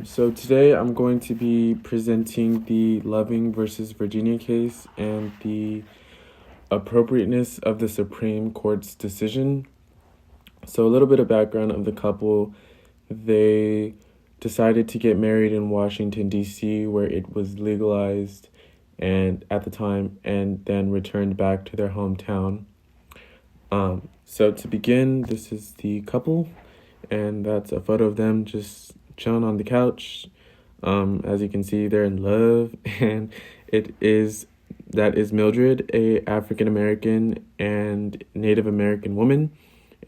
So today I'm going to be presenting the Loving versus Virginia case and the appropriateness of the Supreme Court's decision. So a little bit of background of the couple. They decided to get married in Washington, D.C., where it was legalized and at the time, and then returned back to their hometown. So to begin, this is the couple, and that's a photo of them just chilling on the couch. As you can see, they're in love, and that is Mildred, a African American and Native American woman,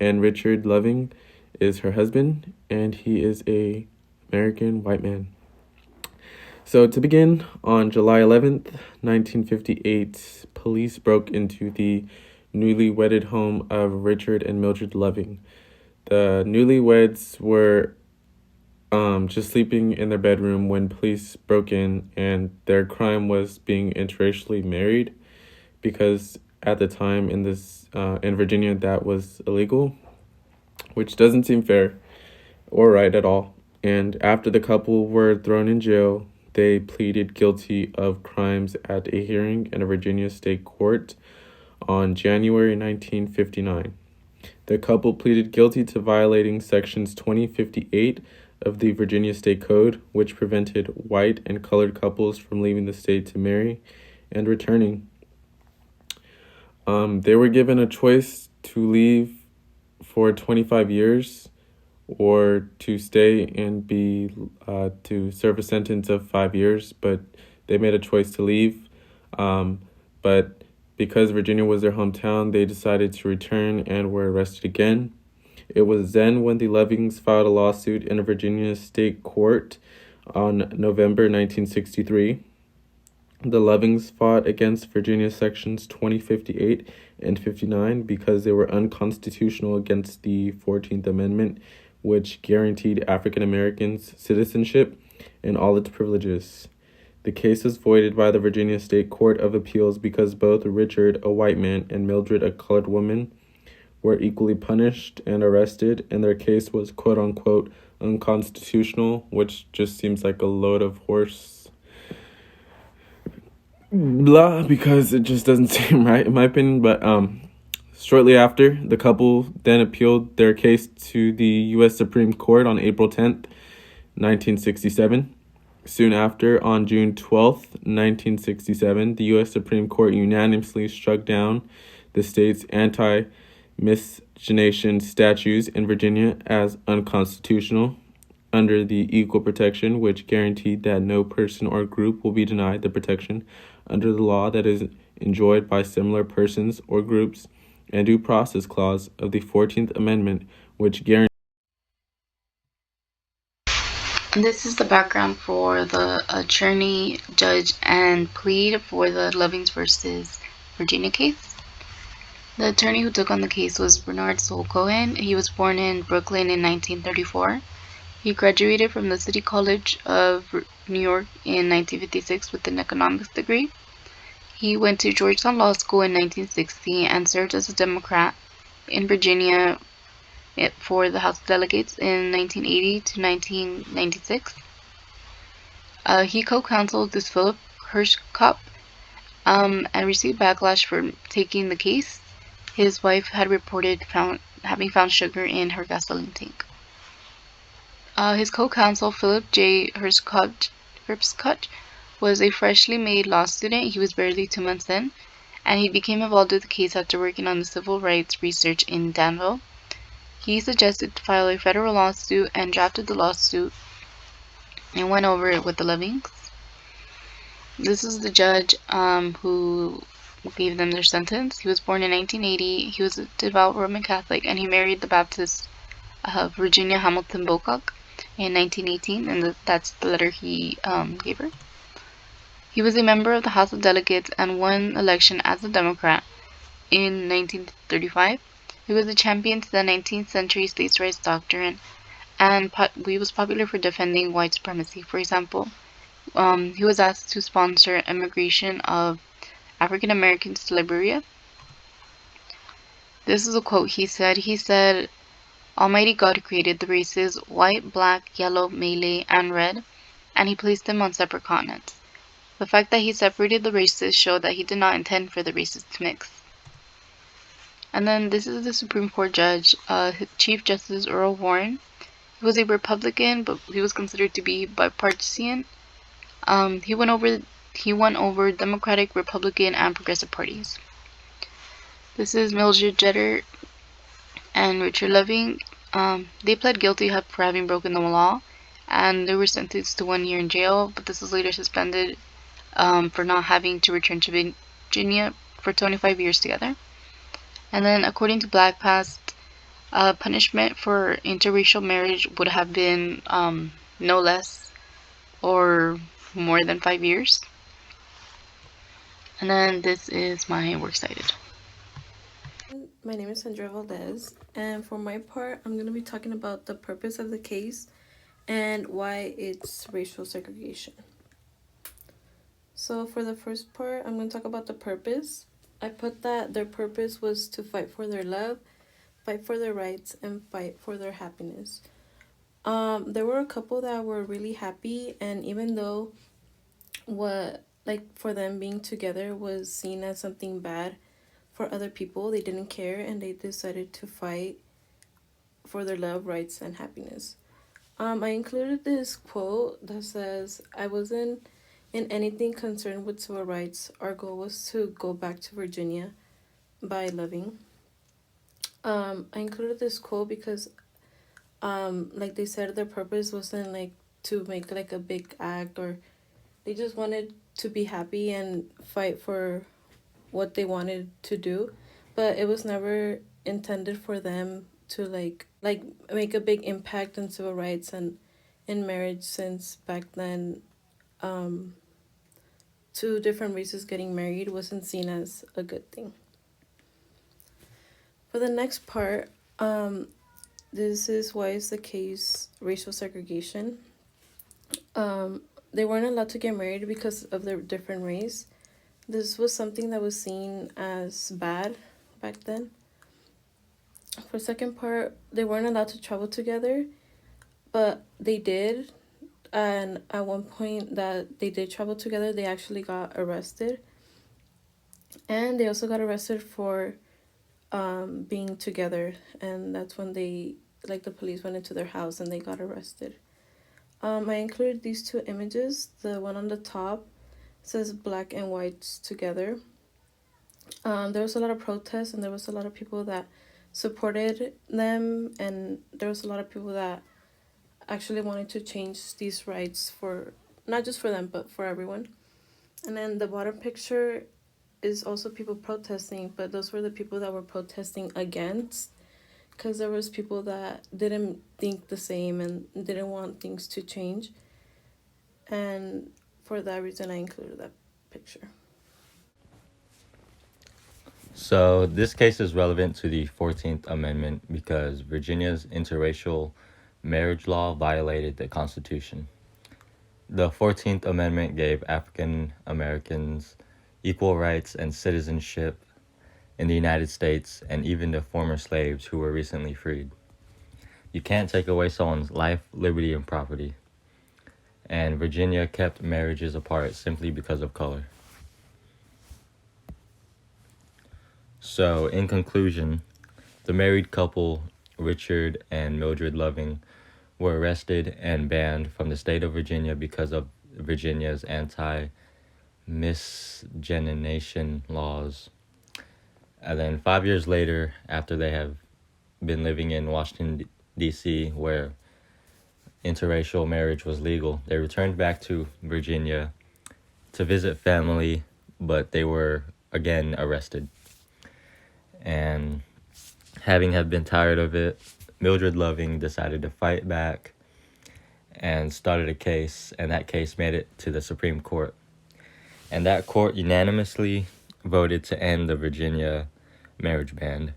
and Richard Loving is her husband, and he is a American white man. So to begin, on July 11th, 1958, police broke into the newly wedded home of Richard and Mildred Loving. The newlyweds were just sleeping in their bedroom when police broke in, and their crime was being interracially married, because at the time in Virginia that was illegal, which doesn't seem fair or right at all. And after the couple were thrown in jail, they pleaded guilty of crimes at a hearing in a Virginia state court on January 1959. The couple pleaded guilty to violating sections 2058 of the Virginia State Code, which prevented white and colored couples from leaving the state to marry and returning. They were given a choice to leave for 25 years or to stay and to serve a sentence of 5 years, but they made a choice to leave. But because Virginia was their hometown, they decided to return and were arrested again. It was then when the Lovings filed a lawsuit in a Virginia state court on November 1963. The Lovings fought against Virginia sections 2058 and 59 because they were unconstitutional against the 14th Amendment, which guaranteed African Americans citizenship and all its privileges. The case was voided by the Virginia State Court of Appeals because both Richard, a white man, and Mildred, a colored woman, were equally punished and arrested, and their case was quote-unquote unconstitutional, which just seems like a load of horse blah, because it just doesn't seem right in my opinion. But shortly after, the couple then appealed their case to the U.S. Supreme Court on April 10th, 1967. Soon after, on June 12th, 1967, the U.S. Supreme Court unanimously struck down the state's anti-miscegenation statutes in Virginia as unconstitutional under the Equal Protection, which guaranteed that no person or group will be denied the protection under the law that is enjoyed by similar persons or groups, and Due Process Clause of the 14th Amendment, which guarantees. This is the background for the attorney, judge, and plead for the Lovings versus Virginia case. The attorney who took on the case was Bernard Soul Cohen. He was born in Brooklyn in 1934. He graduated from the City College of New York in 1956 with an economics degree. He went to Georgetown Law School in 1960 and served as a Democrat in Virginia for the House of Delegates in 1980 to 1996. He co-counseled this Philip Hirschkopf and received backlash for taking the case. His wife had reported having found sugar in her gasoline tank. His co-counsel, Philip J. Hirschkopf, was a freshly made law student. He was barely 2 months in, and he became involved with the case after working on the civil rights research in Danville. He suggested to file a federal lawsuit and drafted the lawsuit and went over it with the Lovings. This is the judge who gave them their sentence. He was born in 1980. He was a devout Roman Catholic, and he married the Baptist Virginia Hamilton Bocock in 1918, and that's the letter he gave her. He was a member of the House of Delegates and won election as a Democrat in 1935. He was a champion to the 19th century states' rights doctrine, and he was popular for defending white supremacy. For example, he was asked to sponsor immigration of African Americans to Liberia. This is a quote he said. He said, Almighty God created the races white, black, yellow, Malay, and red, and he placed them on separate continents. The fact that he separated the races showed that he did not intend for the races to mix. And then this is the Supreme Court judge, Chief Justice Earl Warren. He was a Republican, but he was considered to be bipartisan. Um, he won over he won over Democratic, Republican, and Progressive parties. This is Mildred Jeter and Richard Loving. They pled guilty for having broken the law, and they were sentenced to 1 year in jail. But this was later suspended for not having to return to Virginia for 25 years together. And then, according to Black Past, punishment for interracial marriage would have been no less or more than 5 years. And then this is my works cited. My name is Sandra Valdez, and for my part, I'm going to be talking about the purpose of the case and why it's racial segregation. So, for the first part, I'm going to talk about the purpose. I put that their purpose was to fight for their love, fight for their rights, and fight for their happiness. There were a couple that were really happy, and even though for them being together was seen as something bad for other people, they didn't care and they decided to fight for their love, rights, and happiness. I included this quote that says, I wasn't in anything concerned with civil rights. Our goal was to go back to Virginia by Loving. I included this quote because, like they said, their purpose wasn't like to make like a big act, or they just wanted to be happy and fight for what they wanted to do, but it was never intended for them to like make a big impact on civil rights and in marriage, since back then two different races getting married wasn't seen as a good thing. For the next part, this is why is the case racial segregation. They weren't allowed to get married because of their different race. This was something that was seen as bad back then. For second part, they weren't allowed to travel together, but they did. And at one point that they did travel together, they actually got arrested. And they also got arrested for being together. And that's when the police went into their house and they got arrested. I included these two images. The one on the top says black and whites together. There was a lot of protests and there was a lot of people that supported them, and there was a lot of people that actually wanted to change these rights for not just for them but for everyone. And then the bottom picture is also people protesting, but those were the people that were protesting against, because there was people that didn't think the same and didn't want things to change, and for that reason I included that picture. So, this case is relevant to the 14th Amendment because Virginia's interracial marriage law violated the Constitution. The 14th Amendment gave African Americans equal rights and citizenship in the United States and even to former slaves who were recently freed. You can't take away someone's life, liberty, and property. And Virginia kept marriages apart simply because of color. So, in conclusion, the married couple, Richard and Mildred Loving, were arrested and banned from the state of Virginia because of Virginia's anti-miscegenation laws. And then 5 years later, after they have been living in Washington, D.C., where interracial marriage was legal, they returned back to Virginia to visit family, but they were again arrested. And having have been tired of it, Mildred Loving decided to fight back and started a case, and that case made it to the Supreme Court. And that court unanimously voted to end the Virginia marriage ban.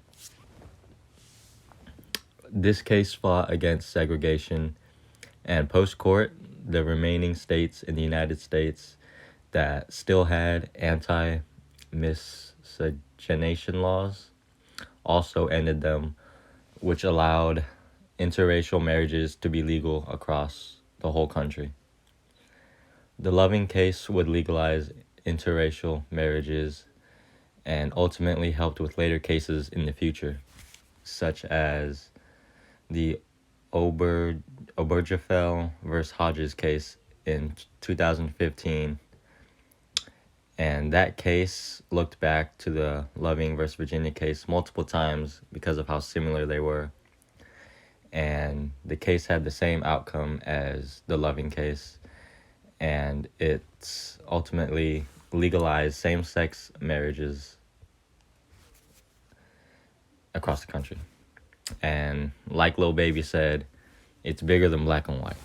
This case fought against segregation, and post-court, the remaining states in the United States that still had anti-miscegenation laws also ended them, which allowed interracial marriages to be legal across the whole country. The Loving case would legalize interracial marriages and ultimately helped with later cases in the future, such as the Obergefell versus Hodges case in 2015. And that case looked back to the Loving versus Virginia case multiple times because of how similar they were. And the case had the same outcome as the Loving case. And it's ultimately legalized same-sex marriages across the country. And like Lil Baby said, it's bigger than black and white.